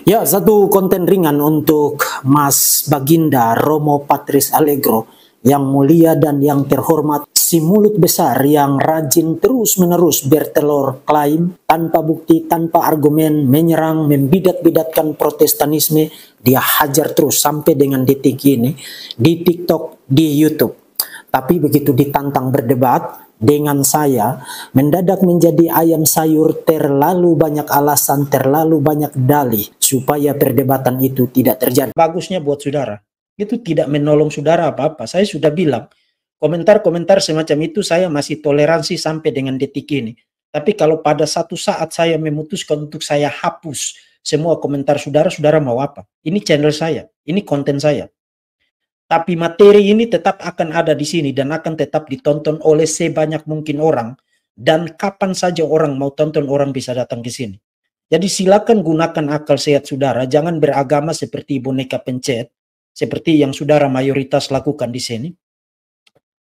Ya, satu konten ringan untuk Mas Baginda Romo Patris Allegro yang mulia dan yang terhormat, si mulut besar yang rajin terus-menerus bertelur klaim tanpa bukti, tanpa argumen, menyerang, membidat-bidatkan Protestanisme. Dia hajar terus sampai dengan detik ini di TikTok, di YouTube. Tapi begitu ditantang berdebat dengan saya, mendadak menjadi ayam sayur, terlalu banyak alasan, terlalu banyak dalih supaya perdebatan itu tidak terjadi. Bagusnya buat saudara, itu tidak menolong saudara apa-apa. Saya sudah bilang, komentar-komentar semacam itu saya masih toleransi sampai dengan detik ini. Tapi kalau pada satu saat saya memutuskan untuk saya hapus semua komentar saudara, saudara mau apa? Ini channel saya, ini konten saya. Tapi materi ini tetap akan ada di sini dan akan tetap ditonton oleh sebanyak mungkin orang. Dan kapan saja orang mau tonton, orang bisa datang ke sini. Jadi silakan gunakan akal sehat saudara. Jangan beragama seperti boneka pencet. Seperti yang saudara mayoritas lakukan di sini.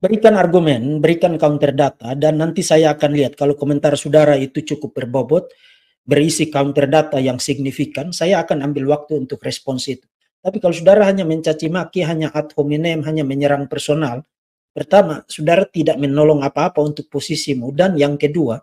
Berikan argumen, berikan counter data. Dan nanti saya akan lihat kalau komentar saudara itu cukup berbobot, berisi counter data yang signifikan, saya akan ambil waktu untuk respons itu. Tapi kalau saudara hanya mencaci maki, hanya ad hominem, hanya menyerang personal, pertama, saudara tidak menolong apa-apa untuk posisimu. Dan yang kedua,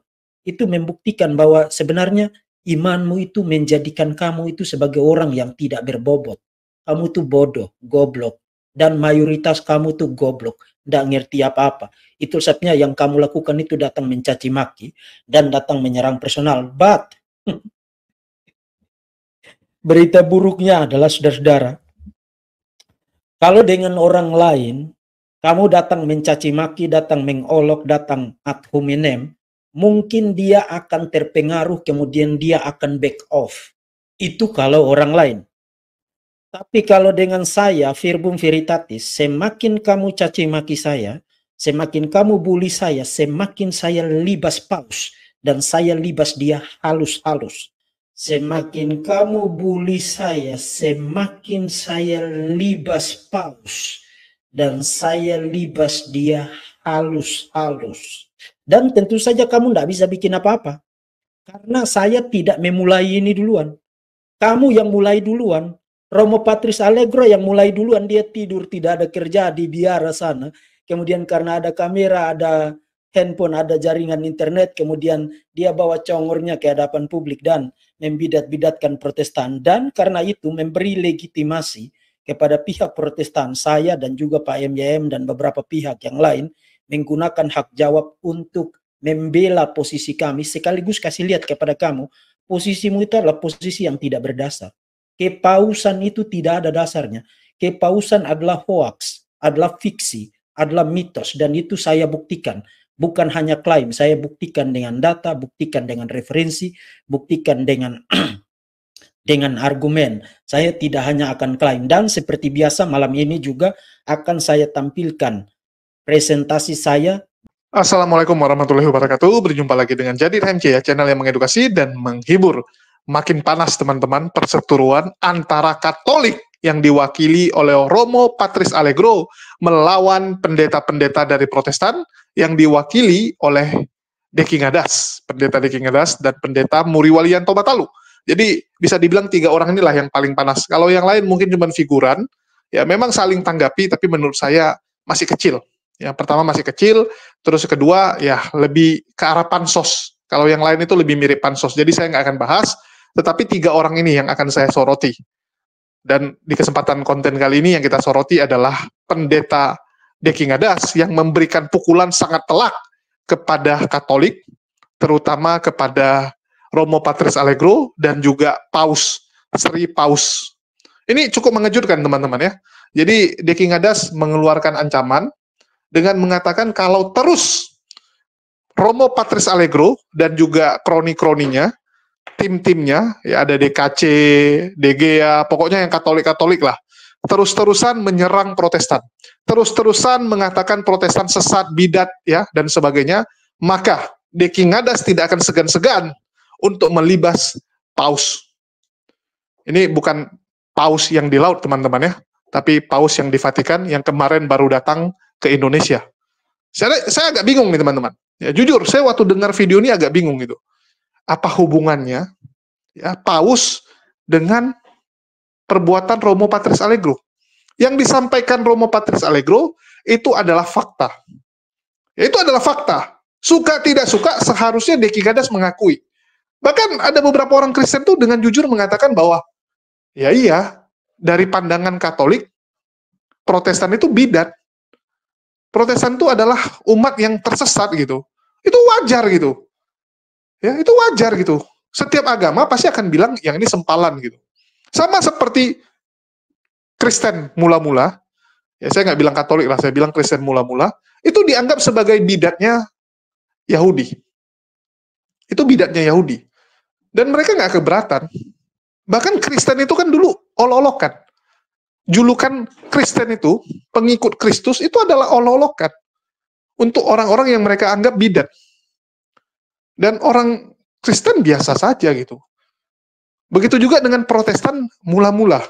itu membuktikan bahwa sebenarnya imanmu itu menjadikan kamu itu sebagai orang yang tidak berbobot. Kamu tuh bodoh, goblok. Dan mayoritas kamu tuh goblok, tidak ngerti apa-apa. Itu sebabnya yang kamu lakukan itu datang mencaci maki dan datang menyerang personal. But berita buruknya adalah saudara-saudara, kalau dengan orang lain, kamu datang mencaci maki, datang mengolok, datang ad hominem, mungkin dia akan terpengaruh, kemudian dia akan back off. Itu kalau orang lain. Tapi kalau dengan saya, Verbum Veritatis, semakin kamu caci maki saya, semakin kamu bully saya, semakin saya libas paus. Dan saya libas dia halus-halus. Semakin kamu bully saya, semakin saya libas paus. Dan saya libas dia halus-halus. Dan tentu saja kamu tidak bisa bikin apa-apa. Karena saya tidak memulai ini duluan. Kamu yang mulai duluan. Romo Patris Allegro yang mulai duluan, dia tidur, tidak ada kerja di biara sana. Kemudian karena ada kamera, ada handphone, ada jaringan internet, kemudian dia bawa congornya ke hadapan publik dan membidat-bidatkan Protestan. Dan karena itu memberi legitimasi kepada pihak Protestan, saya dan juga Pak MYM dan beberapa pihak yang lain menggunakan hak jawab untuk membela posisi kami, sekaligus kasih lihat kepada kamu, posisimu itu adalah posisi yang tidak berdasar. Kepausan itu tidak ada dasarnya. Kepausan adalah hoax, adalah fiksi, adalah mitos, dan itu saya buktikan. Bukan hanya klaim, saya buktikan dengan data, buktikan dengan referensi, buktikan dengan dengan argumen. Saya tidak hanya akan klaim. Dan seperti biasa malam ini juga akan saya tampilkan presentasi saya. Assalamualaikum warahmatullahi wabarakatuh. Berjumpa lagi dengan Jadi HMC ya, channel yang mengedukasi dan menghibur. Makin panas teman-teman perseteruan antara Katolik yang diwakili oleh Romo Patris Allegro melawan pendeta-pendeta dari Protestan yang diwakili oleh Deki Ngadas, pendeta Deki Ngadas dan pendeta Muriwalianto Batalu. Jadi bisa dibilang tiga orang inilah yang paling panas. Kalau yang lain mungkin cuma figuran, ya memang saling tanggapi tapi menurut saya masih kecil. Yang pertama masih kecil, terus kedua ya lebih ke arah pansos. Kalau yang lain itu lebih mirip pansos. Jadi saya nggak akan bahas, tetapi tiga orang ini yang akan saya soroti. Dan di kesempatan konten kali ini yang kita soroti adalah pendeta Deki Ngadas yang memberikan pukulan sangat telak kepada Katolik, terutama kepada Romo Patris Allegro dan juga Paus, Sri Paus. Ini cukup mengejutkan teman-teman ya. Jadi Deki Ngadas mengeluarkan ancaman dengan mengatakan kalau terus Romo Patris Allegro dan juga kroni-kroninya, tim-timnya, ya ada DKC, DGA, pokoknya yang Katolik-Katolik lah, terus-terusan menyerang Protestan, terus-terusan mengatakan Protestan sesat, bidat, ya dan sebagainya, maka Deki Ngadas tidak akan segan-segan untuk melibas Paus. Ini bukan Paus yang di laut teman-teman ya, tapi Paus yang di Vatikan yang kemarin baru datang ke Indonesia. Saya agak bingung nih teman-teman. Ya, jujur, saya waktu dengar video ini agak bingung gitu. Apa hubungannya ya Paus dengan perbuatan Romo Patris Allegro. Yang disampaikan Romo Patris Allegro itu adalah fakta. Ya, itu adalah fakta. Suka tidak suka seharusnya Deki Gadas mengakui. Bahkan ada beberapa orang Kristen tuh dengan jujur mengatakan bahwa ya iya, dari pandangan Katolik, Protestan itu bidat. Protestan itu adalah umat yang tersesat gitu. Itu wajar gitu. Ya, itu wajar gitu. Setiap agama pasti akan bilang yang ini sempalan gitu. Sama seperti Kristen mula-mula, ya saya nggak bilang Katolik lah, saya bilang Kristen mula-mula, itu dianggap sebagai bidatnya Yahudi. Itu bidatnya Yahudi. Dan mereka nggak keberatan. Bahkan Kristen itu kan dulu olok-olokan. Julukan Kristen itu, pengikut Kristus, itu adalah olok-olokan. Untuk orang-orang yang mereka anggap bidat. Dan orang Kristen biasa saja gitu. Begitu juga dengan Protestan mula-mula.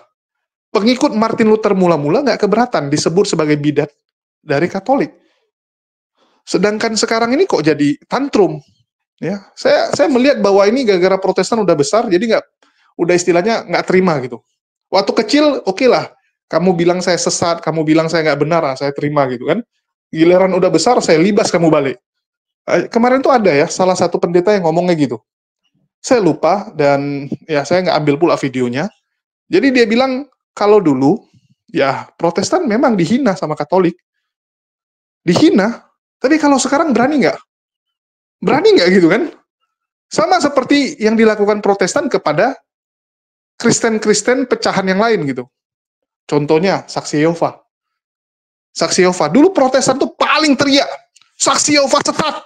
Pengikut Martin Luther mula-mula nggak keberatan disebut sebagai bidat dari Katolik. Sedangkan sekarang ini kok jadi tantrum. Ya, saya melihat bahwa ini gara-gara Protestan udah besar, jadi udah istilahnya nggak terima gitu. Waktu kecil, oke lah, kamu bilang saya sesat, kamu bilang saya nggak benar, saya terima gitu kan. Giliran udah besar, saya libas kamu balik. Kemarin tuh ada ya, salah satu pendeta yang ngomongnya gitu. Saya lupa, dan ya saya nggak ambil pula videonya. Jadi dia bilang, kalau dulu, ya Protestan memang dihina sama Katolik. Dihina, tapi kalau sekarang berani nggak? Berani nggak gitu kan? Sama seperti yang dilakukan Protestan kepada Kristen-Kristen pecahan yang lain gitu. Contohnya, Saksi Yehova. Saksi Yehova. Dulu Protestan tuh paling teriak, Saksi Yehova sesat,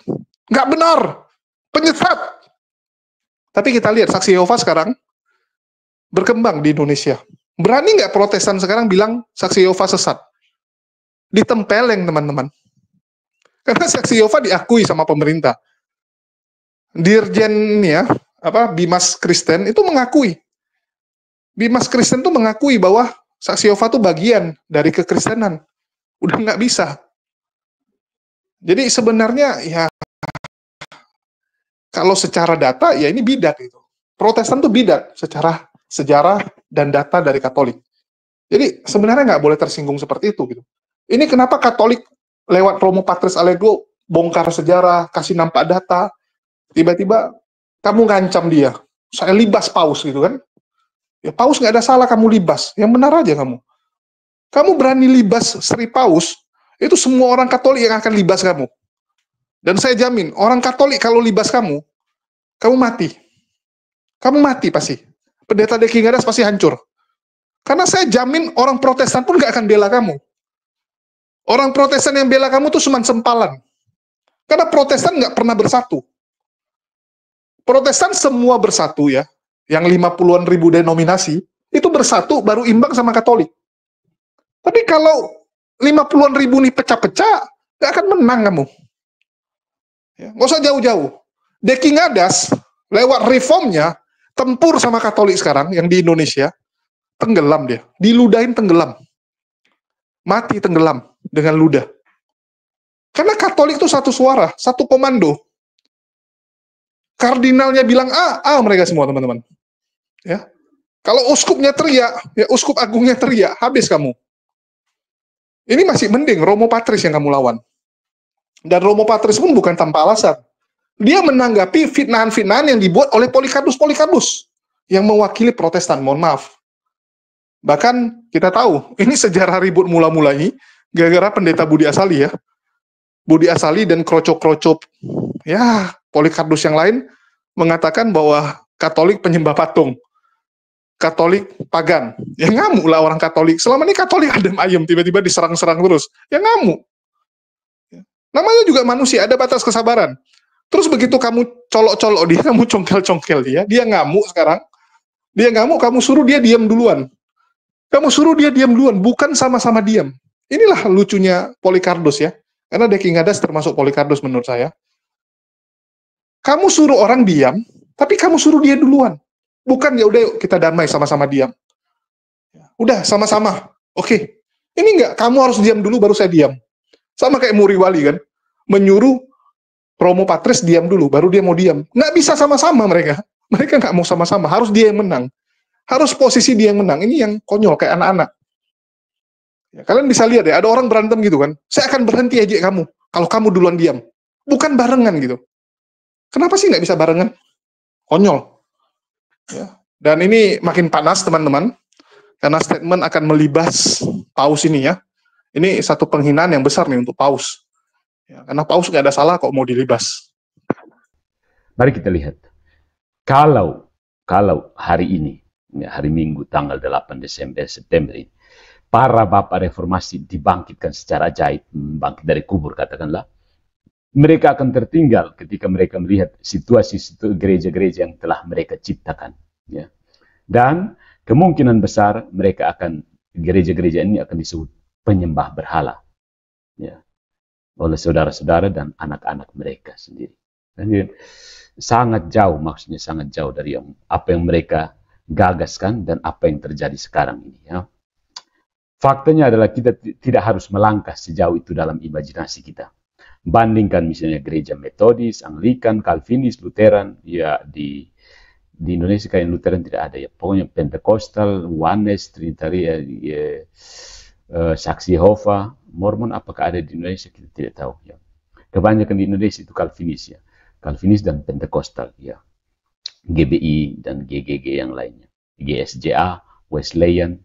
nggak benar, penyesat. Tapi kita lihat Saksi Yehova sekarang berkembang di Indonesia. Berani nggak Protestan sekarang bilang Saksi Yehova sesat? Ditempeleng teman-teman. Karena Saksi Yehova diakui sama pemerintah. Dirjennya, Bimas Kristen itu mengakui. Bimas Kristen itu mengakui bahwa Saksi Yehova itu bagian dari kekristenan. Udah nggak bisa. Jadi sebenarnya ya kalau secara data ya ini bidat itu. Protestan itu bidat secara sejarah dan data dari Katolik. Jadi sebenarnya nggak boleh tersinggung seperti itu gitu. Ini kenapa Katolik lewat Romo Patris Allegro bongkar sejarah, kasih nampak data, tiba-tiba kamu ngancam dia, saya libas paus gitu kan? Ya paus nggak ada salah kamu libas, yang benar aja kamu. Kamu berani libas Sri Paus, itu semua orang Katolik yang akan libas kamu. Dan saya jamin, orang Katolik kalau libas kamu mati. Kamu mati pasti. Pendeta Deki Gadas pasti hancur. Karena saya jamin orang Protestan pun nggak akan bela kamu. Orang Protestan yang bela kamu tuh cuma sempalan. Karena Protestan nggak pernah bersatu. Protestan semua bersatu ya, yang 50-an ribu denominasi, itu bersatu baru imbang sama Katolik. Tapi kalau 50-an ribu nih pecah-pecah, nggak akan menang kamu. Ya, nggak usah jauh-jauh. Deki Gadas, lewat reformnya, tempur sama Katolik sekarang, yang di Indonesia, tenggelam dia. Diludahin tenggelam. Mati tenggelam dengan ludah. Karena Katolik itu satu suara, satu komando. Kardinalnya bilang A mereka semua teman-teman. Ya, kalau uskupnya teriak, ya uskup agungnya teriak, habis kamu. Ini masih mending Romo Patris yang kamu lawan. Dan Romo Patris pun bukan tanpa alasan. Dia menanggapi fitnahan-fitnahan yang dibuat oleh Polikarpus yang mewakili Protestan. Mohon maaf. Bahkan kita tahu, ini sejarah ribut mula-mula ini gara-gara pendeta Budi Asali ya. Budi Asali dan kroco-kroco ya Polikarpus yang lain mengatakan bahwa Katolik penyembah patung, Katolik pagan. Ya ngamuk lah orang Katolik. Selama ini Katolik adem ayem, tiba-tiba diserang-serang terus. Ya ngamuk. Namanya juga manusia, ada batas kesabaran. Terus begitu kamu colok-colok dia, kamu congkel-congkel dia ngamuk sekarang. Dia ngamuk, kamu suruh dia diam duluan. Kamu suruh dia diam duluan, bukan sama-sama diam. Inilah lucunya Polikarpus ya. Karena Deki Gadas termasuk Polikarpus menurut saya. Kamu suruh orang diam, tapi kamu suruh dia duluan. Bukan ya udah kita damai sama-sama diam. Udah sama-sama. Oke. Ini enggak, kamu harus diam dulu baru saya diam. Sama kayak Muri Wali kan. Menyuruh Romo Patris diam dulu baru dia mau diam. Nggak bisa sama-sama mereka. Mereka nggak mau sama-sama, harus dia yang menang. Harus posisi dia yang menang. Ini yang konyol kayak anak-anak. Ya, kalian bisa lihat ya, ada orang berantem gitu kan. Saya akan berhenti aja kamu kalau kamu duluan diam. Bukan barengan gitu. Kenapa sih nggak bisa barengan? Konyol. Ya. Dan ini makin panas teman-teman. Karena statement akan melibas Paus ini ya. Ini satu penghinaan yang besar nih untuk Paus. Ya, karena Paus nggak ada salah kok mau dilibas. Mari kita lihat. Kalau hari ini, hari Minggu tanggal 8 September ini, para bapak reformasi dibangkitkan secara ajaib, bangkit dari kubur katakanlah, mereka akan tertinggal ketika mereka melihat situasi gereja-gereja yang telah mereka ciptakan. Ya. Dan kemungkinan besar mereka akan, gereja-gereja ini akan disebut penyembah berhala. Ya. Oleh saudara-saudara dan anak-anak mereka sendiri. Dan sangat jauh, maksudnya sangat jauh dari apa yang mereka gagaskan dan apa yang terjadi sekarang ini. Ya. Faktanya adalah kita tidak harus melangkah sejauh itu dalam imajinasi kita. Bandingkan misalnya gereja Metodis, Anglikan, Calvinis, Lutheran, ya di Indonesia kayak Lutheran tidak ada ya. Pokoknya Pentekostal, Oneness, Trinitaria, ya, Saksi Yehova, Mormon apakah ada di Indonesia kita tidak tahu ya. Kebanyakan di Indonesia itu Calvinis ya. Calvinis dan Pentekostal ya. GBI dan GGG yang lainnya. GSJA, Wesleyan,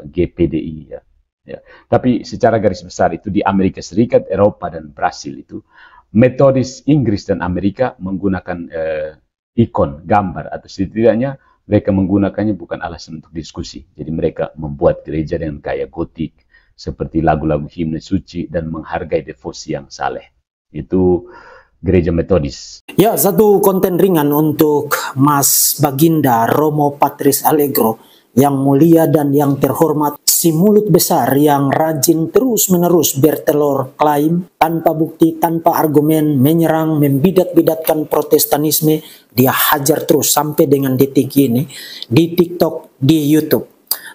GPDI ya. Ya. Tapi secara garis besar itu di Amerika Serikat, Eropa dan Brasil itu Metodis Inggris dan Amerika menggunakan ikon, gambar atau setidaknya mereka menggunakannya bukan alasan untuk diskusi. Jadi mereka membuat gereja dengan gaya gotik seperti lagu-lagu himne suci dan menghargai devosi yang saleh. Itu gereja Metodis. Ya, satu konten ringan untuk Mas Baginda Romo Patris Allegro yang mulia dan yang terhormat, si mulut besar yang rajin terus-menerus bertelur klaim tanpa bukti, tanpa argumen, menyerang, membidat-bidatkan Protestanisme. Dia hajar terus sampai dengan detik ini di TikTok, di YouTube.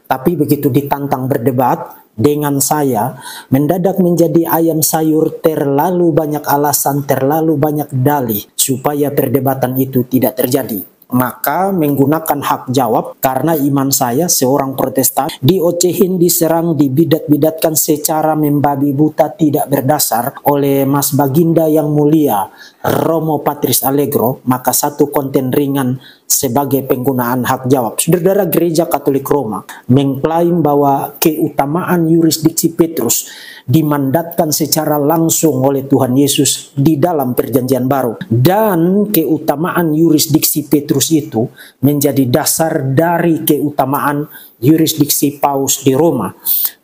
Tapi begitu ditantang berdebat dengan saya, mendadak menjadi ayam sayur, terlalu banyak alasan, terlalu banyak dalih supaya perdebatan itu tidak terjadi. Maka menggunakan hak jawab karena iman saya seorang Protestan diocehin, diserang, dibidat-bidatkan secara membabi buta tidak berdasar oleh Mas Baginda yang mulia Romo Patris Allegro, maka satu konten ringan sebagai penggunaan hak jawab. Saudara, Gereja Katolik Roma mengklaim bahwa keutamaan yurisdiksi Petrus dimandatkan secara langsung oleh Tuhan Yesus di dalam Perjanjian Baru, dan keutamaan yurisdiksi Petrus itu menjadi dasar dari keutamaan yurisdiksi Paus di Roma.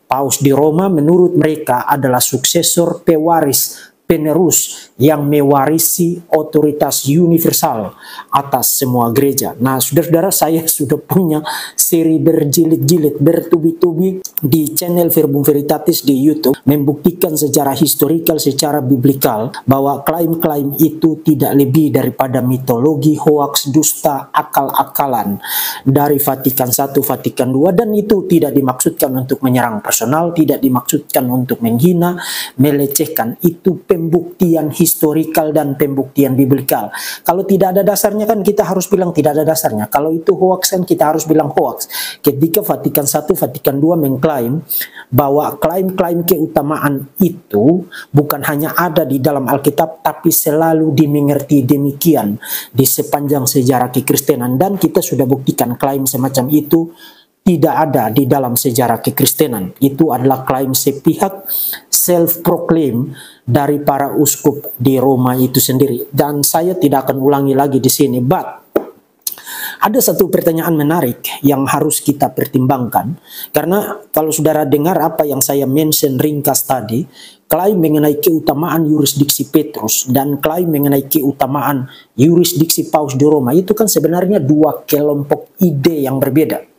Paus di Roma menurut mereka adalah suksesor, pewaris, penerus yang mewarisi otoritas universal atas semua gereja. Nah, saudara-saudara, saya sudah punya seri berjilid-jilid, bertubi-tubi di channel Verbum Veritatis di YouTube, membuktikan secara historikal, secara biblikal, bahwa klaim-klaim itu tidak lebih daripada mitologi, hoaks, dusta, akal-akalan dari Vatikan I, Vatikan II, dan itu tidak dimaksudkan untuk menyerang personal, tidak dimaksudkan untuk menghina, melecehkan. Itu pembuktian historikal dan pembuktian biblikal. Kalau tidak ada dasarnya kan kita harus bilang tidak ada dasarnya. Kalau itu hoax kan kita harus bilang hoax. Ketika Vatikan I, Vatikan II mengklaim bahwa klaim-klaim keutamaan itu bukan hanya ada di dalam Alkitab, tapi selalu dimengerti demikian di sepanjang sejarah kekristenan, dan kita sudah buktikan klaim semacam itu tidak ada di dalam sejarah kekristenan. Itu adalah klaim sepihak, self-proclaim dari para uskup di Roma itu sendiri. Dan saya tidak akan ulangi lagi di sini. But ada satu pertanyaan menarik yang harus kita pertimbangkan. Karena kalau saudara dengar apa yang saya mention ringkas tadi, klaim mengenai keutamaan yurisdiksi Petrus dan klaim mengenai keutamaan yurisdiksi Paus di Roma, itu kan sebenarnya dua kelompok ide yang berbeda.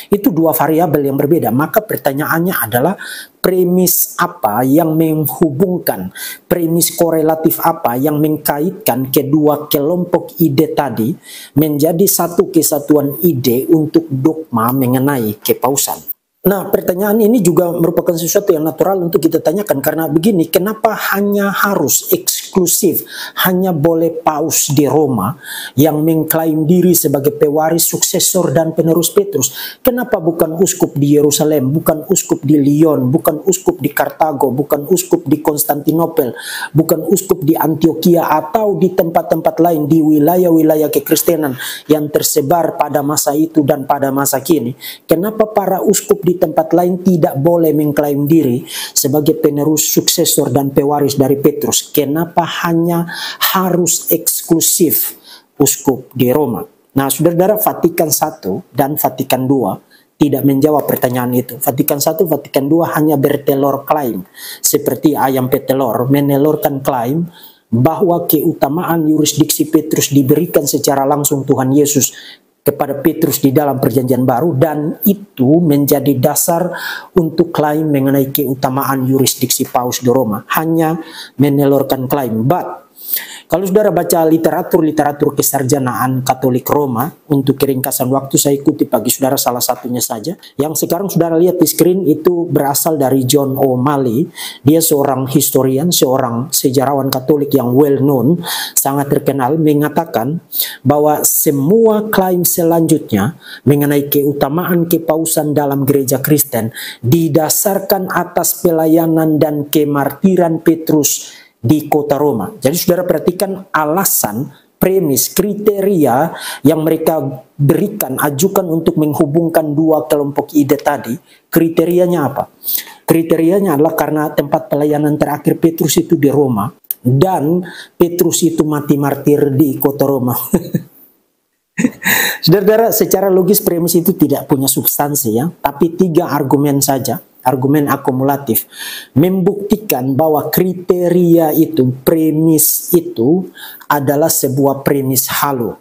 Itu dua variabel yang berbeda. Maka pertanyaannya adalah premis apa yang menghubungkan, premis korelatif apa yang mengkaitkan kedua kelompok ide tadi menjadi satu kesatuan ide untuk dogma mengenai kepausan. Nah, pertanyaan ini juga merupakan sesuatu yang natural untuk kita tanyakan, karena begini, kenapa hanya harus eksklusif, hanya boleh paus di Roma yang mengklaim diri sebagai pewaris, suksesor, dan penerus Petrus? Kenapa bukan uskup di Yerusalem, bukan uskup di Lyon, bukan uskup di Kartago, bukan uskup di Konstantinopel, bukan uskup di Antioquia, atau di tempat-tempat lain di wilayah-wilayah kekristenan yang tersebar pada masa itu dan pada masa kini? Kenapa para uskup di tempat lain tidak boleh mengklaim diri sebagai penerus, suksesor, dan pewaris dari Petrus? Kenapa hanya harus eksklusif uskup di Roma? Nah, saudara-saudara, Vatikan I dan Vatikan II tidak menjawab pertanyaan itu. Vatikan I, Vatikan II hanya bertelur klaim, seperti ayam petelur, menelurkan klaim bahwa keutamaan yurisdiksi Petrus diberikan secara langsung Tuhan Yesus kepada Petrus di dalam perjanjian baru, dan itu menjadi dasar untuk klaim mengenai keutamaan yurisdiksi paus di Roma. Hanya menelurkan klaim. But kalau saudara baca literatur kesarjanaan Katolik Roma, untuk keringkasan waktu saya kutip bagi saudara salah satunya saja. Yang sekarang saudara lihat di screen itu berasal dari John O'Malley. Dia seorang historian, seorang sejarawan Katolik yang well known, sangat terkenal, mengatakan bahwa semua klaim selanjutnya mengenai keutamaan kepausan dalam gereja Kristen didasarkan atas pelayanan dan kemartiran Petrus di kota Roma. Jadi saudara perhatikan alasan, premis, kriteria yang mereka berikan, ajukan untuk menghubungkan dua kelompok ide tadi. Kriterianya apa? Kriterianya adalah karena tempat pelayanan terakhir Petrus itu di Roma, dan Petrus itu mati martir di kota Roma. Saudara-saudara, secara logis premis itu tidak punya substansi ya, tapi 3 argumen saja, argumen akumulatif, membuktikan bahwa kriteria itu, premis itu adalah sebuah premis halu.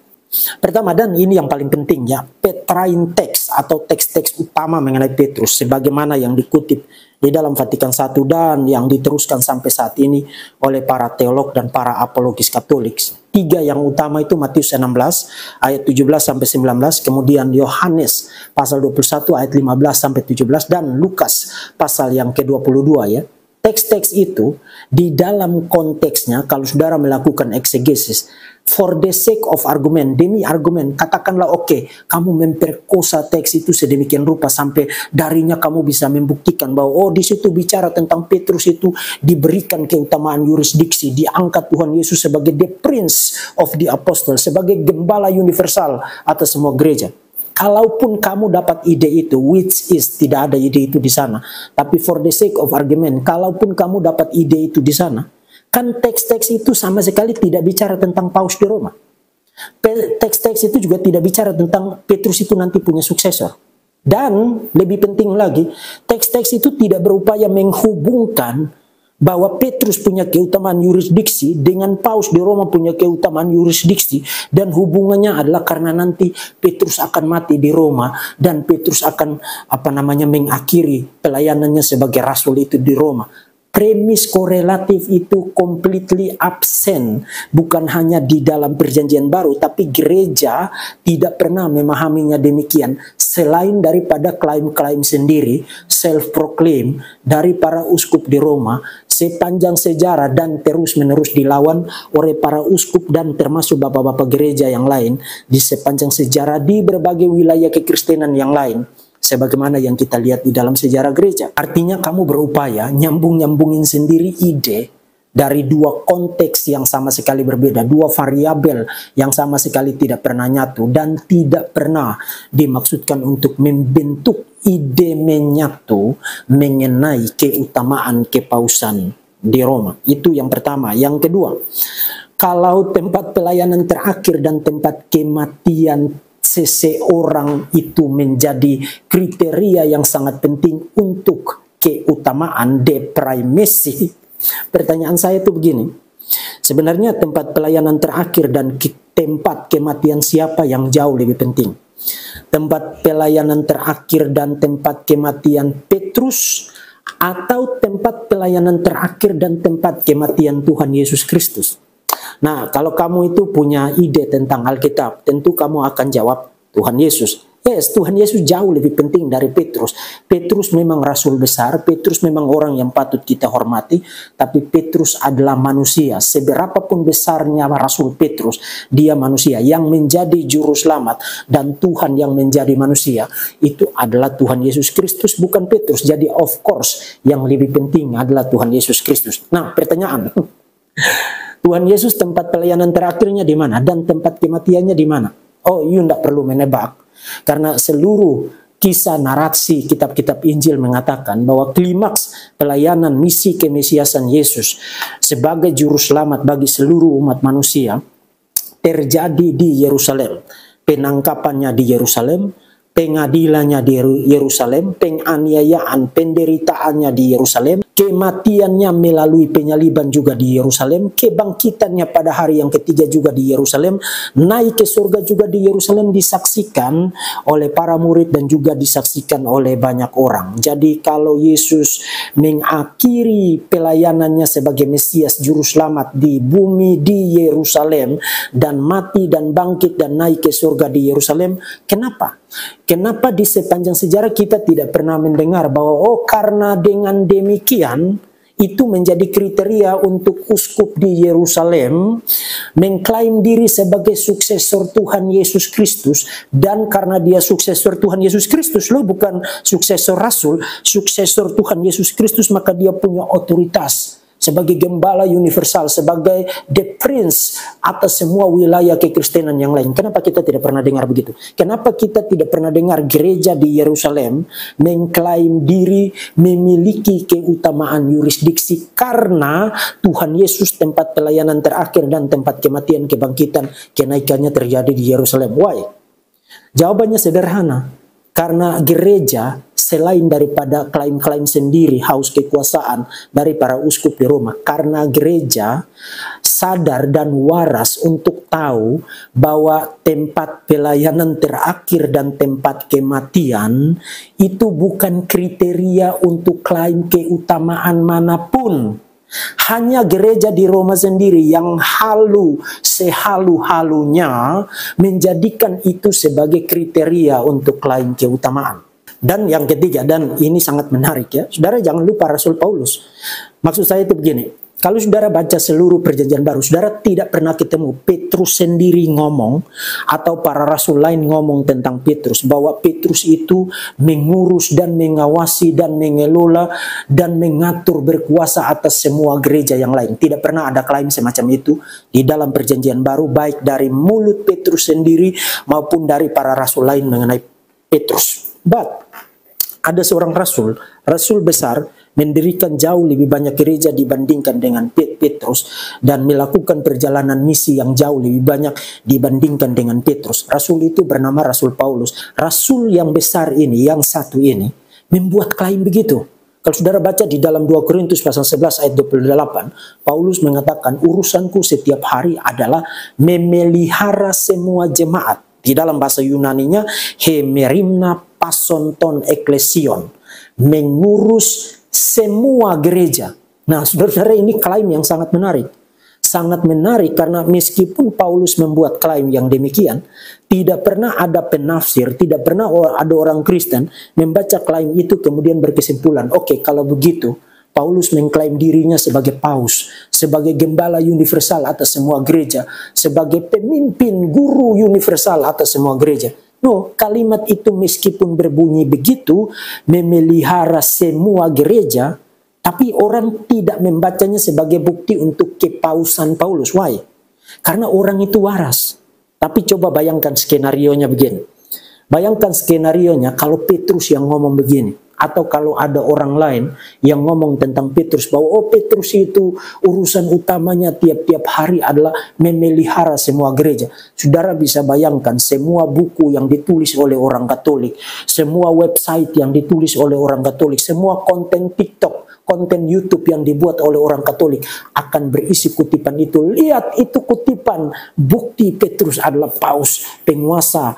Pertama, dan ini yang paling penting ya, Petrine text atau teks-teks utama mengenai Petrus sebagaimana yang dikutip di dalam Vatikan I dan yang diteruskan sampai saat ini oleh para teolog dan para apologis Katolik. 3 yang utama itu Matius 16 ayat 17 sampai 19, kemudian Yohanes pasal 21 ayat 15 sampai 17, dan Lukas pasal yang ke-22 ya. Teks-teks itu di dalam konteksnya, kalau saudara melakukan eksegesis, for the sake of argument, demi argumen, katakanlah oke, kamu memperkosa teks itu sedemikian rupa sampai darinya kamu bisa membuktikan bahwa oh di situ bicara tentang Petrus itu diberikan keutamaan yurisdiksi, diangkat Tuhan Yesus sebagai the prince of the apostle, sebagai gembala universal atas semua gereja. Kalaupun kamu dapat ide itu, which is tidak ada ide itu di sana, tapi for the sake of argument, kalaupun kamu dapat ide itu di sana, kan teks-teks itu sama sekali tidak bicara tentang paus di Roma. Teks-teks itu juga tidak bicara tentang Petrus itu nanti punya suksesor. Dan lebih penting lagi, teks-teks itu tidak berupaya menghubungkan bahwa Petrus punya keutamaan yurisdiksi dengan paus di Roma punya keutamaan yurisdiksi, dan hubungannya adalah karena nanti Petrus akan mati di Roma dan Petrus akan mengakhiri pelayanannya sebagai rasul itu di Roma. Premis korelatif itu completely absent, bukan hanya di dalam perjanjian baru, tapi gereja tidak pernah memahaminya demikian, selain daripada klaim-klaim sendiri, self-proclaim dari para uskup di Roma sepanjang sejarah dan terus-menerus dilawan oleh para uskup dan termasuk bapak-bapak gereja yang lain di sepanjang sejarah di berbagai wilayah kekristenan yang lain. Sebagaimana yang kita lihat di dalam sejarah gereja. Artinya kamu berupaya nyambung-nyambungin sendiri ide dari dua konteks yang sama sekali berbeda, dua variabel yang sama sekali tidak pernah nyatu dan tidak pernah dimaksudkan untuk membentuk ide menyatu mengenai keutamaan kepausan di Roma. Itu yang pertama. Yang kedua, kalau tempat pelayanan terakhir dan tempat kematian seseorang itu menjadi kriteria yang sangat penting untuk keutamaan de primesi, pertanyaan saya itu begini, sebenarnya tempat pelayanan terakhir dan tempat kematian siapa yang jauh lebih penting? Tempat pelayanan terakhir dan tempat kematian Petrus, atau tempat pelayanan terakhir dan tempat kematian Tuhan Yesus Kristus? Nah, kalau kamu itu punya ide tentang Alkitab, tentu kamu akan jawab Tuhan Yesus. Yes, Tuhan Yesus jauh lebih penting dari Petrus. Petrus memang rasul besar, Petrus memang orang yang patut kita hormati, tapi Petrus adalah manusia. Seberapapun besarnya rasul Petrus, dia manusia yang menjadi juru selamat, dan Tuhan yang menjadi manusia itu adalah Tuhan Yesus Kristus, bukan Petrus. Jadi of course yang lebih penting adalah Tuhan Yesus Kristus. Nah, pertanyaan, Tuhan Yesus tempat pelayanan terakhirnya di mana dan tempat kematiannya di mana? Oh, you tidak perlu menebak. Karena seluruh kisah narasi kitab-kitab Injil mengatakan bahwa klimaks pelayanan misi kemesiasan Yesus sebagai juru selamat bagi seluruh umat manusia terjadi di Yerusalem. Penangkapannya di Yerusalem, pengadilannya di Yerusalem, penganiayaan, penderitaannya di Yerusalem, kematiannya melalui penyaliban juga di Yerusalem, kebangkitannya pada hari yang ketiga juga di Yerusalem, naik ke surga juga di Yerusalem, disaksikan oleh para murid dan juga disaksikan oleh banyak orang. Jadi kalau Yesus mengakhiri pelayanannya sebagai Mesias Juru Selamat di bumi di Yerusalem, dan mati dan bangkit dan naik ke surga di Yerusalem, kenapa? Kenapa di sepanjang sejarah kita tidak pernah mendengar bahwa oh karena dengan demikian itu menjadi kriteria untuk uskup di Yerusalem mengklaim diri sebagai suksesor Tuhan Yesus Kristus, dan karena dia suksesor Tuhan Yesus Kristus, lo bukan suksesor rasul, suksesor Tuhan Yesus Kristus, maka dia punya otoritas sebagai gembala universal, sebagai the prince atas semua wilayah kekristenan yang lain. Kenapa kita tidak pernah dengar begitu? Kenapa kita tidak pernah dengar gereja di Yerusalem mengklaim diri memiliki keutamaan yurisdiksi karena Tuhan Yesus tempat pelayanan terakhir dan tempat kematian, kebangkitan, kenaikannya terjadi di Yerusalem? Why? Jawabannya sederhana. Karena gereja selain daripada klaim-klaim sendiri haus kekuasaan dari para uskup di Roma, karena gereja sadar dan waras untuk tahu bahwa tempat pelayanan terakhir dan tempat kematian itu bukan kriteria untuk klaim keutamaan manapun. Hanya gereja di Roma sendiri yang sehalu-halunya menjadikan itu sebagai kriteria untuk klaim keutamaan. Dan yang ketiga, dan ini sangat menarik ya, saudara jangan lupa Rasul Paulus. Maksud saya itu begini, kalau saudara baca seluruh perjanjian baru, saudara tidak pernah ketemu Petrus sendiri ngomong atau para rasul lain ngomong tentang Petrus bahwa Petrus itu mengurus dan mengawasi dan mengelola dan mengatur berkuasa atas semua gereja yang lain. Tidak pernah ada klaim semacam itu di dalam perjanjian baru, baik dari mulut Petrus sendiri maupun dari para rasul lain mengenai Petrus. But ada seorang rasul besar mendirikan jauh lebih banyak gereja dibandingkan dengan Petrus dan melakukan perjalanan misi yang jauh lebih banyak dibandingkan dengan Petrus. Rasul itu bernama Rasul Paulus. Rasul yang besar ini, yang satu ini, membuat klaim begitu. Kalau saudara baca di dalam 2 Korintus pasal 11 ayat 28, Paulus mengatakan urusanku setiap hari adalah memelihara semua jemaat. Di dalam bahasa Yunaninya hemerimna pasonton eklesion, mengurus semua gereja. Nah, saudara-saudara, ini klaim yang sangat menarik. Sangat menarik karena meskipun Paulus membuat klaim yang demikian, tidak pernah ada penafsir, tidak pernah ada orang Kristen membaca klaim itu kemudian berkesimpulan, oke, kalau begitu Paulus mengklaim dirinya sebagai paus, sebagai gembala universal atas semua gereja, sebagai pemimpin guru universal atas semua gereja. No, kalimat itu meskipun berbunyi begitu, memelihara semua gereja, tapi orang tidak membacanya sebagai bukti untuk kepausan Paulus. Why? Karena orang itu waras. Tapi coba bayangkan skenarionya begini. Bayangkan skenarionya kalau Petrus yang ngomong begini. Atau kalau ada orang lain yang ngomong tentang Petrus bahwa oh Petrus itu urusan utamanya tiap-tiap hari adalah memelihara semua gereja. Saudara bisa bayangkan semua buku yang ditulis oleh orang Katolik, semua website yang ditulis oleh orang Katolik, semua konten TikTok, konten YouTube yang dibuat oleh orang Katolik akan berisi kutipan itu. Lihat, itu kutipan bukti Petrus adalah paus, penguasa,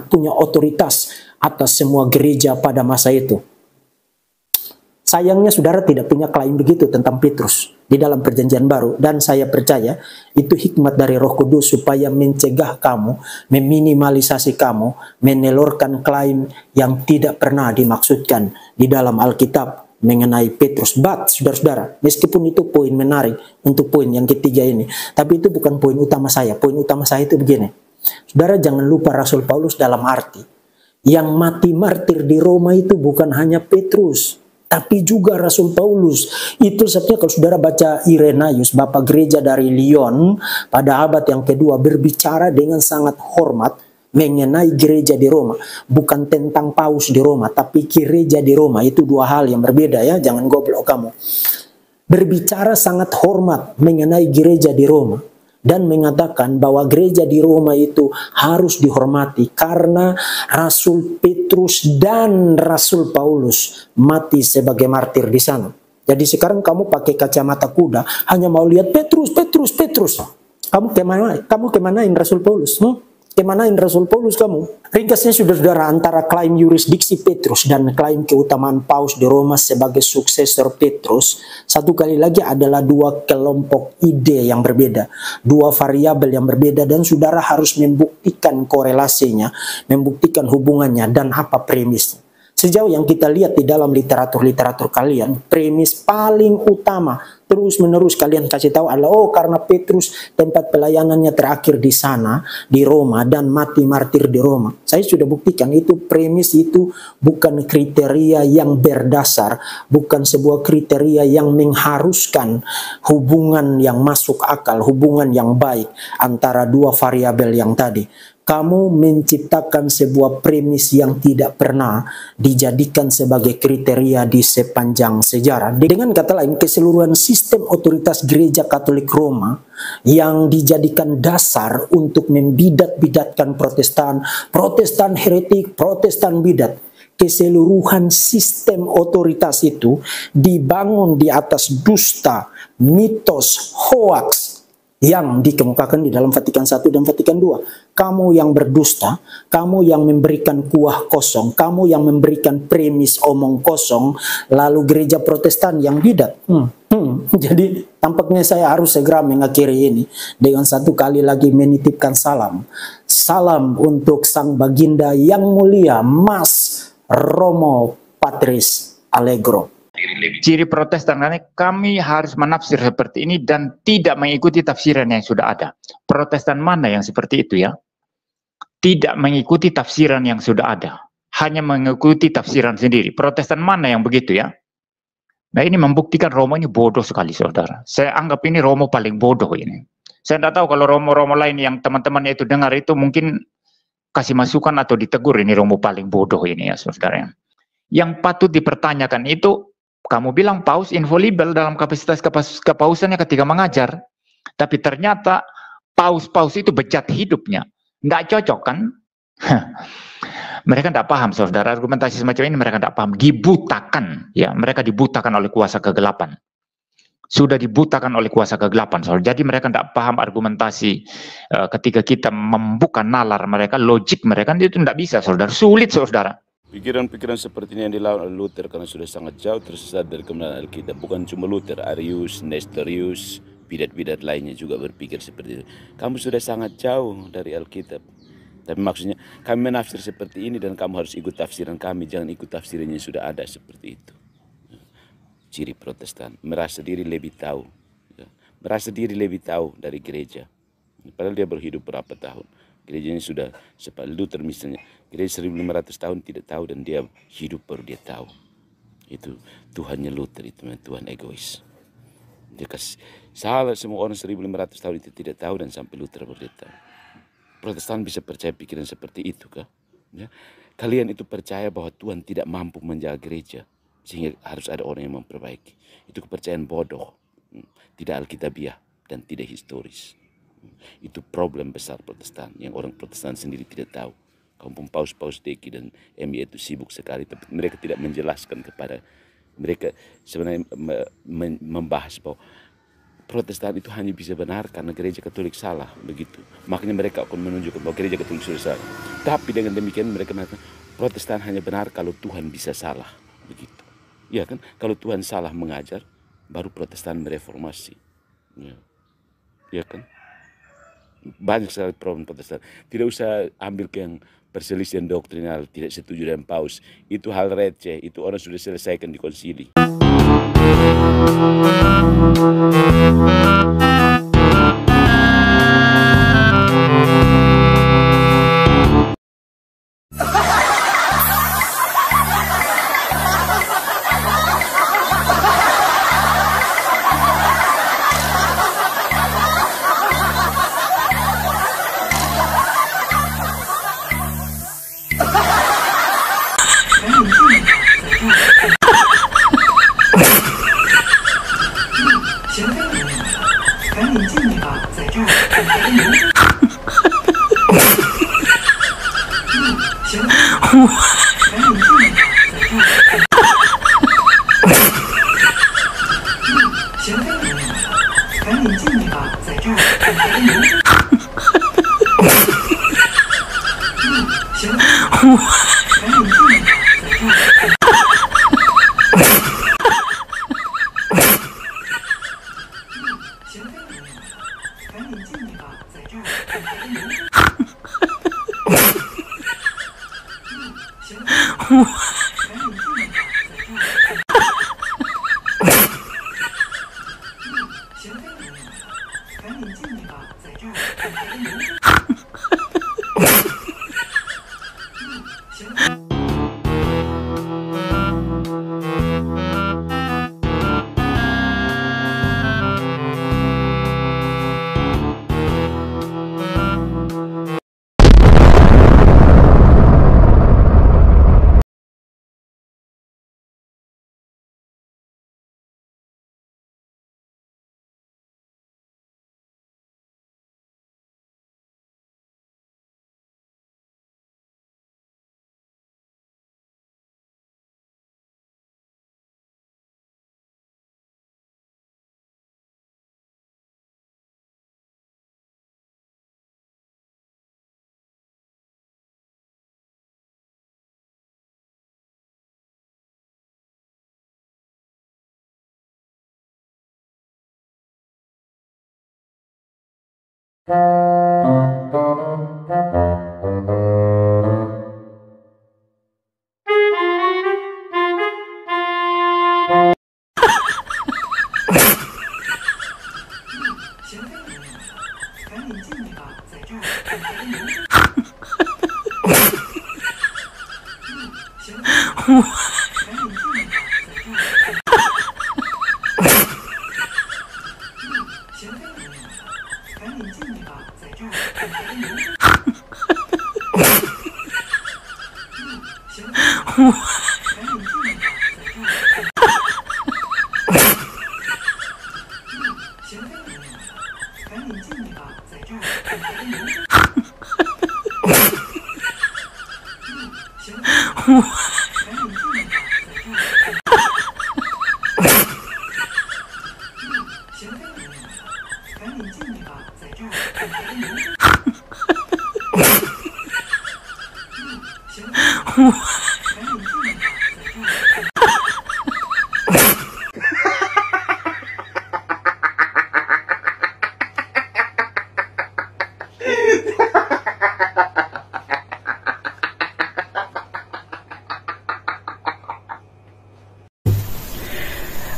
punya otoritas atas semua gereja pada masa itu. Sayangnya saudara tidak punya klaim begitu tentang Petrus di dalam perjanjian baru. Dan saya percaya itu hikmat dari Roh Kudus supaya mencegah kamu, meminimalisasi kamu, menelurkan klaim yang tidak pernah dimaksudkan di dalam Alkitab mengenai Petrus. But, saudara-saudara, meskipun itu poin menarik untuk poin yang ketiga ini, tapi itu bukan poin utama saya. Poin utama saya itu begini. Saudara jangan lupa Rasul Paulus dalam arti, yang mati martir di Roma itu bukan hanya Petrus, tapi juga Rasul Paulus. Itu sebabnya kalau saudara baca Irenaeus, Bapak Gereja dari Lyon, pada abad yang kedua berbicara dengan sangat hormat mengenai gereja di Roma. Bukan tentang paus di Roma, tapi gereja di Roma. Itu dua hal yang berbeda ya, jangan goblok kamu. Berbicara sangat hormat mengenai gereja di Roma. Dan mengatakan bahwa gereja di Roma itu harus dihormati karena Rasul Petrus dan Rasul Paulus mati sebagai martir di sana. Jadi sekarang kamu pakai kacamata kuda hanya mau lihat Petrus, Petrus, Petrus. Kamu kemanain Rasul Paulus? Kemanain Rasul Paulus kamu? Ringkasnya saudara-saudara, antara klaim yurisdiksi Petrus dan klaim keutamaan Paus di Roma sebagai suksesor Petrus, satu kali lagi adalah dua kelompok ide yang berbeda, dua variabel yang berbeda, dan saudara harus membuktikan korelasinya, membuktikan hubungannya dan apa premisnya. Sejauh yang kita lihat di dalam literatur-literatur kalian, premis paling utama terus-menerus kalian kasih tahu adalah, oh karena Petrus tempat pelayanannya terakhir di sana, di Roma, dan mati martir di Roma. Saya sudah buktikan itu premis itu bukan kriteria yang berdasar, bukan sebuah kriteria yang mengharuskan hubungan yang masuk akal, hubungan yang baik antara dua variabel yang tadi. Kamu menciptakan sebuah premis yang tidak pernah dijadikan sebagai kriteria di sepanjang sejarah. Dengan kata lain, keseluruhan sistem otoritas Gereja Katolik Roma yang dijadikan dasar untuk membidat-bidatkan Protestan, Protestan heretik, Protestan bidat. Keseluruhan sistem otoritas itu dibangun di atas dusta, mitos, hoaks yang dikemukakan di dalam Vatikan I dan Vatikan II. Kamu yang berdusta, kamu yang memberikan kuah kosong, kamu yang memberikan premis omong kosong, lalu gereja Protestan yang bidat. Jadi tampaknya saya harus segera mengakhiri ini dengan satu kali lagi menitipkan salam. Salam untuk Sang Baginda yang mulia, Mas Romo Patris Allegro. Ciri Protestan kami harus menafsir seperti ini dan tidak mengikuti tafsiran yang sudah ada. Protestan mana yang seperti itu ya? Tidak mengikuti tafsiran yang sudah ada, hanya mengikuti tafsiran sendiri. Protestan mana yang begitu ya? Nah ini membuktikan Romo ini bodoh sekali saudara. Saya anggap ini Romo paling bodoh ini. Saya tidak tahu kalau Romo-Romo lain yang teman-temannya itu dengar itu mungkin kasih masukan atau ditegur, ini Romo paling bodoh ini ya saudara. Yang patut dipertanyakan itu, kamu bilang Paus infalibel dalam kapasitas kepausannya ketika mengajar, tapi ternyata Paus-Paus itu bejat hidupnya. Nggak cocok kan? Mereka tidak paham saudara, argumentasi semacam ini mereka tidak paham, dibutakan ya, mereka dibutakan oleh kuasa kegelapan. Sudah dibutakan oleh kuasa kegelapan saudara. Jadi mereka tidak paham argumentasi ketika kita membuka nalar mereka, logik mereka itu tidak bisa saudara, sulit saudara. Pikiran-pikiran seperti ini yang dilawan oleh Luther karena sudah sangat jauh tersesat dari kebenaran Alkitab. Bukan cuma Luther, Arius, Nestorius, bidat-bidat lainnya juga berpikir seperti itu. Kamu sudah sangat jauh dari Alkitab. Tapi maksudnya kami menafsir seperti ini dan kamu harus ikut tafsiran kami. Jangan ikut tafsiran yang sudah ada seperti itu. Ciri Protestan, merasa diri lebih tahu. Merasa diri lebih tahu dari gereja. Padahal dia berhidup berapa tahun. Gerejanya sudah, seperti Luther misalnya, gereja 1500 tahun tidak tahu dan dia hidup baru dia tahu. Itu Tuhannya Luther, itu Tuhan egois. Dia kasih salah semua orang 1500 tahun itu tidak tahu dan sampai Luther baru dia tahu. Protestan bisa percaya pikiran seperti itu kah? Ya? Kalian itu percaya bahwa Tuhan tidak mampu menjaga gereja sehingga harus ada orang yang memperbaiki. Itu kepercayaan bodoh, tidak alkitabiah dan tidak historis. Itu problem besar Protestan yang orang Protestan sendiri tidak tahu. Kampung Paus-Paus Deki dan MI itu sibuk sekali, tapi mereka tidak menjelaskan kepada mereka sebenarnya membahas bahwa Protestan itu hanya bisa benar karena gereja Katolik salah, begitu. Makanya mereka akan menunjukkan bahwa gereja Katolik sudah salah. Tapi dengan demikian mereka mengatakan Protestan hanya benar kalau Tuhan bisa salah, begitu. Ya kan, kalau Tuhan salah mengajar, baru Protestan mereformasi. Ya kan, banyak sekali problem Protestan. Tidak usah ambil ke yang perselisihan doktrinal, tidak setuju dengan Paus. Itu hal receh, itu orang sudah selesaikan di konsili.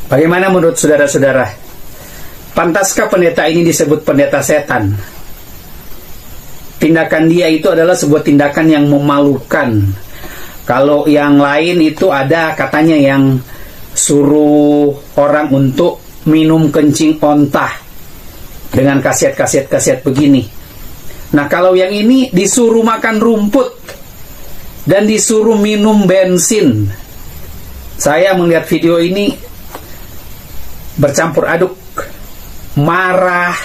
Bagaimana menurut saudara-saudara? Pantaskah pendeta ini disebut pendeta setan? Tindakan dia itu adalah sebuah tindakan yang memalukan. Kalau yang lain itu ada katanya yang suruh orang untuk minum kencing onta dengan kasiat begini. Nah, kalau yang ini disuruh makan rumput dan disuruh minum bensin. Saya melihat video ini bercampur aduk, marah,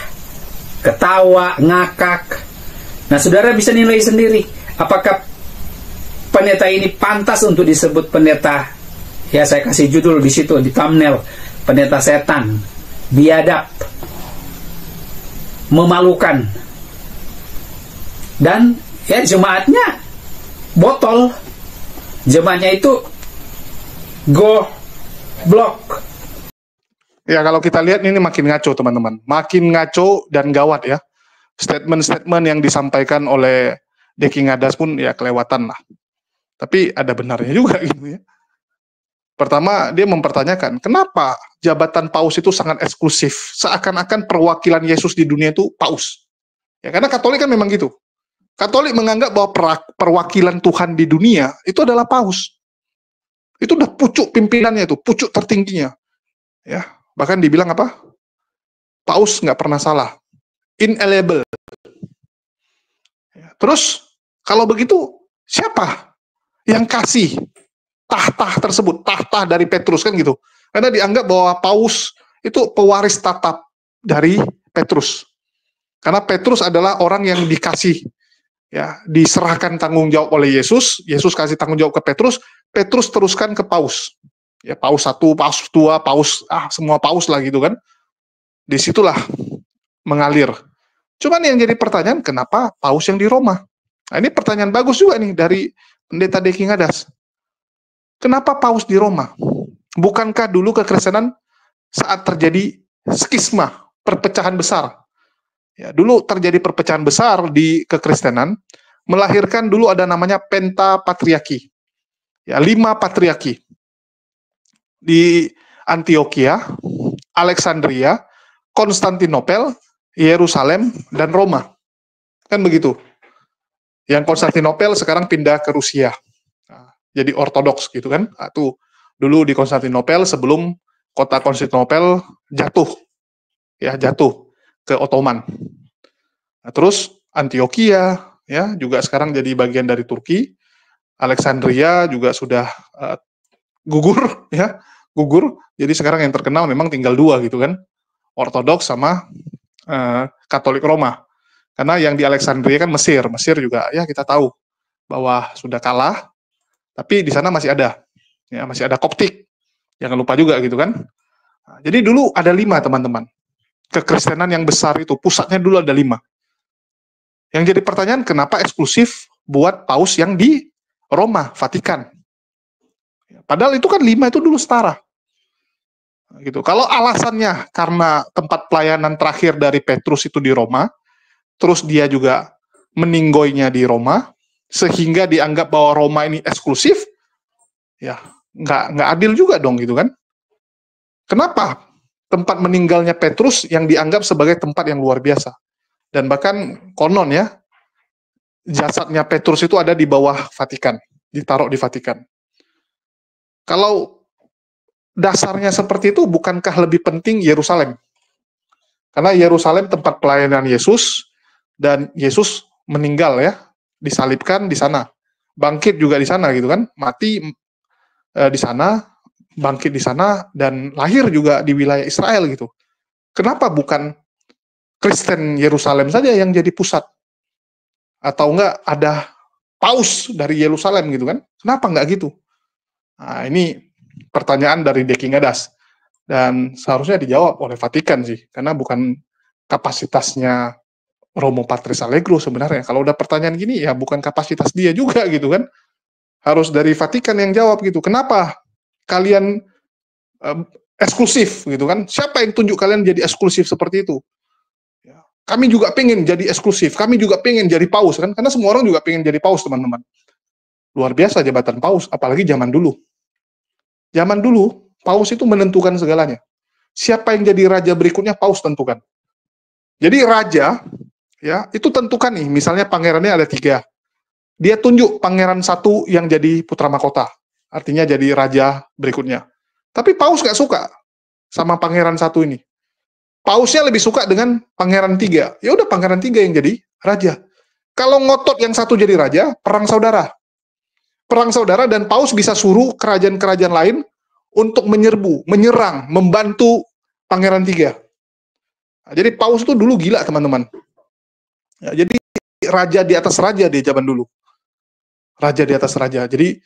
ketawa, ngakak. Nah, saudara bisa nilai sendiri, apakah pendeta ini pantas untuk disebut pendeta? Ya, saya kasih judul di situ di thumbnail, pendeta setan, biadab, memalukan. Dan ya jemaatnya botol, jemaatnya itu go blok. Ya, kalau kita lihat ini makin ngaco, teman-teman. Makin ngaco dan gawat ya. Statement-statement yang disampaikan oleh Deki Ngadas pun ya kelewatan lah. Tapi ada benarnya juga gitu ya. Pertama, dia mempertanyakan, kenapa jabatan paus itu sangat eksklusif? Seakan-akan perwakilan Yesus di dunia itu paus. Ya, karena Katolik kan memang gitu. Katolik menganggap bahwa perwakilan Tuhan di dunia itu adalah paus. Itu udah pucuk pimpinannya itu, pucuk tertingginya. Ya, bahkan dibilang apa? Paus nggak pernah salah. Inalienable. Ya, terus, kalau begitu, siapa yang kasih tahta tersebut, tahta dari Petrus kan gitu. Karena dianggap bahwa paus itu pewaris tatap dari Petrus. Karena Petrus adalah orang yang dikasih, ya, diserahkan tanggung jawab oleh Yesus. Yesus kasih tanggung jawab ke Petrus. Petrus teruskan ke paus. Ya, paus 1, paus 2, paus, semua paus lah gitu kan. Disitulah mengalir. Cuman yang jadi pertanyaan, kenapa paus yang di Roma? Nah, ini pertanyaan bagus juga nih dari Pendeta Deki Ngadas. Kenapa paus di Roma? Bukankah dulu kekristenan saat terjadi skisma, perpecahan besar? Ya, dulu terjadi perpecahan besar di kekristenan, melahirkan dulu ada namanya pentapatriarki. Ya, 5 patriarki. Di Antioquia, Alexandria, Konstantinopel, Yerusalem, dan Roma. Kan begitu. Yang Konstantinopel sekarang pindah ke Rusia. Jadi ortodoks gitu kan. Tuh, dulu di Konstantinopel sebelum kota Konstantinopel jatuh. Ya, jatuh ke Ottoman. Nah, terus Antioquia ya juga sekarang jadi bagian dari Turki. Alexandria juga sudah gugur ya, gugur. Jadi sekarang yang terkenal memang tinggal 2 gitu kan. Ortodoks sama Katolik Roma. Karena yang di Alexandria kan Mesir. Mesir juga ya kita tahu bahwa sudah kalah, tapi di sana masih ada. Ya, masih ada Koptik. Jangan lupa juga gitu kan. Nah, jadi dulu ada 5 teman-teman. Kekristenan yang besar itu, pusatnya dulu ada 5. Yang jadi pertanyaan, kenapa eksklusif buat paus yang di Roma, Vatikan? Padahal itu kan 5 itu dulu setara. Gitu. Kalau alasannya karena tempat pelayanan terakhir dari Petrus itu di Roma, terus dia juga meninggoynya di Roma, sehingga dianggap bahwa Roma ini eksklusif, ya nggak adil juga dong gitu kan. Kenapa tempat meninggalnya Petrus yang dianggap sebagai tempat yang luar biasa? Dan bahkan konon ya, jasadnya Petrus itu ada di bawah Vatikan, ditaruh di Vatikan. Kalau dasarnya seperti itu, bukankah lebih penting Yerusalem? Karena Yerusalem tempat pelayanan Yesus, dan Yesus meninggal ya, disalibkan di sana, bangkit juga di sana gitu kan, mati di sana, bangkit di sana, dan lahir juga di wilayah Israel gitu. Kenapa bukan Kristen Yerusalem saja yang jadi pusat? Atau enggak ada paus dari Yerusalem gitu kan? Kenapa enggak gitu? Nah, ini pertanyaan dari Deki Ngadas. Dan seharusnya dijawab oleh Vatikan sih, karena bukan kapasitasnya Romo Patris Allegro sebenarnya. Kalau udah pertanyaan gini, ya bukan kapasitas dia juga gitu kan. Harus dari Vatikan yang jawab gitu. Kenapa kalian eksklusif gitu kan? Siapa yang tunjuk kalian jadi eksklusif seperti itu? Ya. Kami juga pengen jadi eksklusif. Kami juga pengen jadi paus kan? Karena semua orang juga pengen jadi paus, teman-teman. Luar biasa jabatan paus, apalagi zaman dulu. Zaman dulu, paus itu menentukan segalanya. Siapa yang jadi raja berikutnya, paus tentukan. Jadi raja, ya itu tentukan nih, misalnya pangerannya ada 3. Dia tunjuk pangeran 1 yang jadi putra mahkota. Artinya jadi raja berikutnya. Tapi paus nggak suka sama pangeran 1 ini. Pausnya lebih suka dengan pangeran 3. Ya udah pangeran 3 yang jadi raja. Kalau ngotot yang 1 jadi raja, perang saudara. Perang saudara, dan paus bisa suruh kerajaan-kerajaan lain untuk menyerbu, menyerang, membantu pangeran 3. Nah, jadi paus itu dulu gila, teman-teman. Ya, jadi raja di atas raja di zaman dulu. Raja di atas raja. Jadi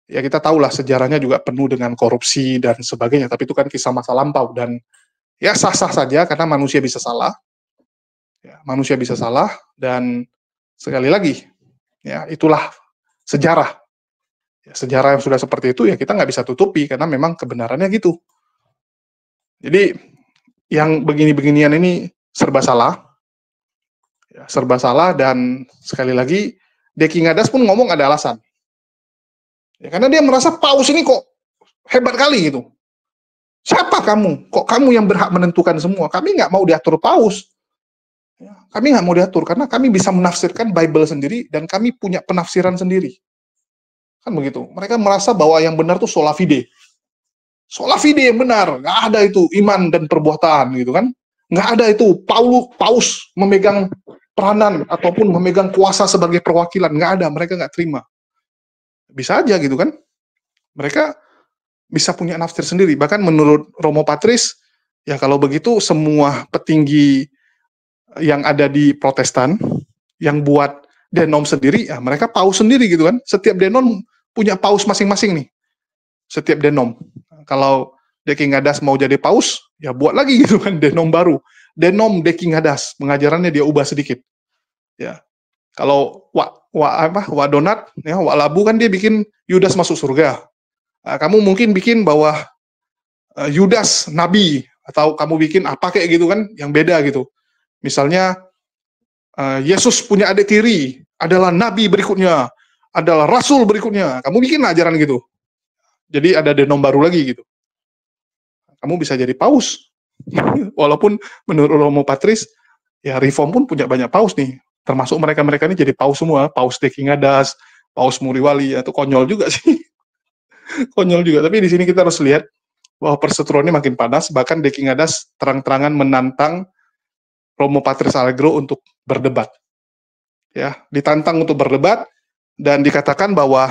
ya kita tahulah sejarahnya juga penuh dengan korupsi dan sebagainya. Tapi itu kan kisah masa lampau, dan ya sah-sah saja karena manusia bisa salah. Ya, manusia bisa salah, dan sekali lagi ya itulah sejarah. Ya, sejarah yang sudah seperti itu ya kita nggak bisa tutupi karena memang kebenarannya gitu. Jadi yang begini-beginian ini serba salah, ya, serba salah, dan sekali lagi Deki Ngadas pun ngomong ada alasan. Ya, karena dia merasa Paus ini kok hebat kali gitu. Siapa kamu? Kok kamu yang berhak menentukan semua? Kami nggak mau diatur Paus. Ya, kami nggak mau diatur karena kami bisa menafsirkan Bible sendiri dan kami punya penafsiran sendiri. Kan begitu. Mereka merasa bahwa yang benar tuh sola fide. Sola fide yang benar. Nggak ada itu iman dan perbuatan gitu kan. Nggak ada itu Paus memegang peranan ataupun memegang kuasa sebagai perwakilan. Nggak ada. Mereka nggak terima. Bisa aja gitu kan. Mereka bisa punya nafsir sendiri. Bahkan menurut Romo Patris, ya kalau begitu semua petinggi yang ada di Protestan, yang buat denom sendiri, ya mereka paus sendiri gitu kan. Setiap denom punya paus masing-masing nih. Setiap denom. Kalau Deki Ngadas mau jadi paus, ya buat lagi gitu kan, denom baru. Denom Deki Ngadas, pengajarannya dia ubah sedikit. Ya. Kalau Wak Donat, ya, Wak Labu kan dia bikin Yudas masuk surga. Nah, kamu mungkin bikin bahwa Yudas nabi, atau kamu bikin apa kayak gitu kan, yang beda gitu. Misalnya Yesus punya adik tiri, adalah nabi berikutnya, adalah rasul berikutnya. Kamu bikin ajaran gitu. Jadi ada denom baru lagi gitu. Kamu bisa jadi paus. Walaupun menurut Romo Patris, ya Reform pun punya banyak paus nih. Termasuk mereka-mereka ini jadi paus semua. Paus Deki Ngadas, Paus Muriwali, itu konyol juga sih. Konyol juga. Tapi di sini kita harus lihat bahwa perseteruan ini makin panas. Bahkan Deki Ngadas terang-terangan menantang Romo Patris Allegro untuk berdebat. Ya, ditantang untuk berdebat dan dikatakan bahwa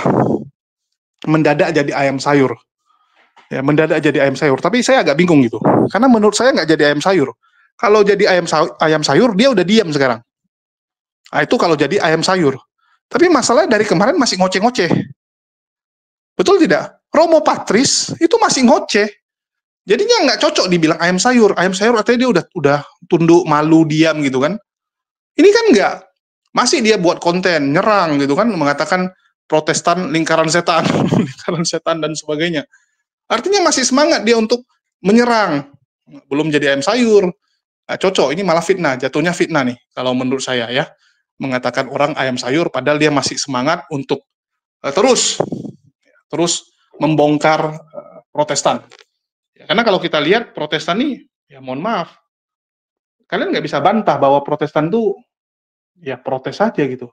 mendadak jadi ayam sayur. Ya, mendadak jadi ayam sayur. Tapi saya agak bingung gitu. Karena menurut saya nggak jadi ayam sayur. Kalau jadi ayam sayur, dia udah diam sekarang. Nah, itu kalau jadi ayam sayur. Tapi masalahnya dari kemarin masih ngoceh-ngoceh. Betul tidak? Romo Patris itu masih ngoceh. Jadinya nggak cocok dibilang ayam sayur. Ayam sayur artinya dia udah tunduk, malu, diam gitu kan. Ini kan nggak. Masih dia buat konten, nyerang gitu kan, mengatakan Protestan lingkaran setan, lingkaran setan dan sebagainya. Artinya masih semangat dia untuk menyerang. Belum jadi ayam sayur. Nah, cocok, ini malah fitnah, jatuhnya fitnah nih, kalau menurut saya ya. Mengatakan orang ayam sayur, padahal dia masih semangat untuk terus membongkar Protestan. Ya, karena kalau kita lihat Protestan nih, ya mohon maaf, kalian nggak bisa bantah bahwa Protestan tuh ya protes saja gitu.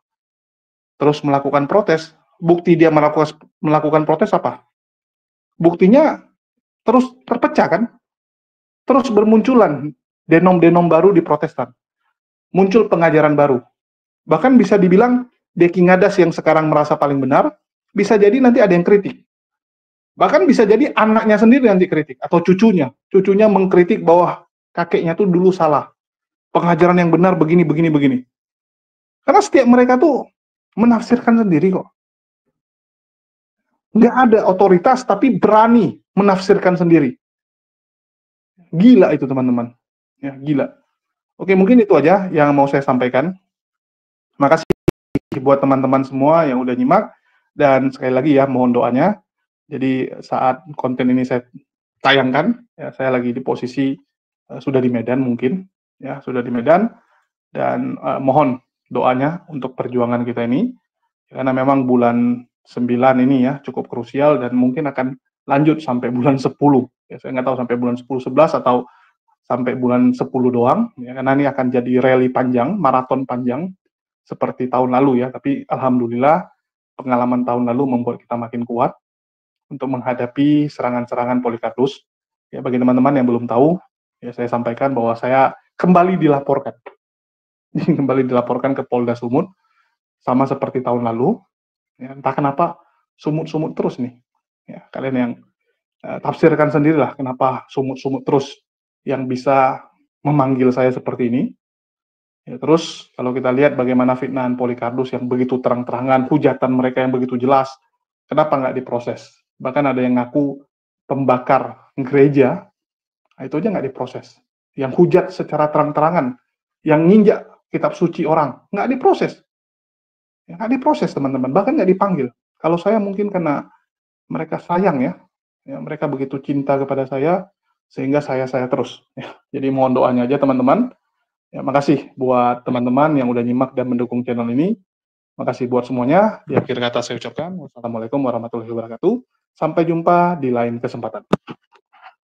Terus melakukan protes. Bukti dia melakukan protes apa? Buktinya terus terpecah kan? Terus bermunculan denom-denom baru di Protestan. Muncul pengajaran baru. Bahkan bisa dibilang Deki Ngadas yang sekarang merasa paling benar, bisa jadi nanti ada yang kritik. Bahkan bisa jadi anaknya sendiri nanti kritik, atau cucunya. Cucunya mengkritik bahwa kakeknya tuh dulu salah. Pengajaran yang benar begini. Karena setiap mereka tuh menafsirkan sendiri kok. Nggak ada otoritas, tapi berani menafsirkan sendiri. Gila itu teman-teman. Ya, gila. Oke, mungkin itu aja yang mau saya sampaikan. Terima kasih buat teman-teman semua yang udah nyimak. Dan sekali lagi ya, mohon doanya. Jadi saat konten ini saya tayangkan, ya, saya lagi di posisi sudah di Medan mungkin. Ya, sudah di Medan. Dan mohon doanya untuk perjuangan kita ini. Karena memang bulan 9 ini ya cukup krusial dan mungkin akan lanjut sampai bulan 10. Ya, saya nggak tahu sampai bulan 10, 11 atau sampai bulan 10 doang. Ya, karena ini akan jadi rally panjang, maraton panjang seperti tahun lalu ya. Tapi alhamdulillah pengalaman tahun lalu membuat kita makin kuat untuk menghadapi serangan-serangan Polikarpus. Ya, bagi teman-teman yang belum tahu, ya saya sampaikan bahwa saya kembali dilaporkan. Kembali dilaporkan ke Polda Sumut sama seperti tahun lalu. Ya, entah kenapa sumut-sumut terus nih. Ya, kalian yang tafsirkan sendirilah kenapa sumut-sumut terus yang bisa memanggil saya seperti ini. Ya, terus kalau kita lihat bagaimana fitnahan Polikarpus yang begitu terang-terangan, hujatan mereka yang begitu jelas, kenapa nggak diproses? Bahkan ada yang ngaku pembakar gereja, nah itu aja nggak diproses. Yang hujat secara terang-terangan, yang nginjak kitab suci orang, nggak diproses. Ya, nggak diproses teman-teman, bahkan nggak dipanggil. Kalau saya mungkin karena mereka sayang ya, mereka begitu cinta kepada saya, sehingga saya terus. Ya. Jadi mohon doanya aja teman-teman. Ya, makasih buat teman-teman yang udah nyimak dan mendukung channel ini. Makasih buat semuanya. Di akhir kata saya ucapkan wassalamualaikum warahmatullahi wabarakatuh. Sampai jumpa di lain kesempatan.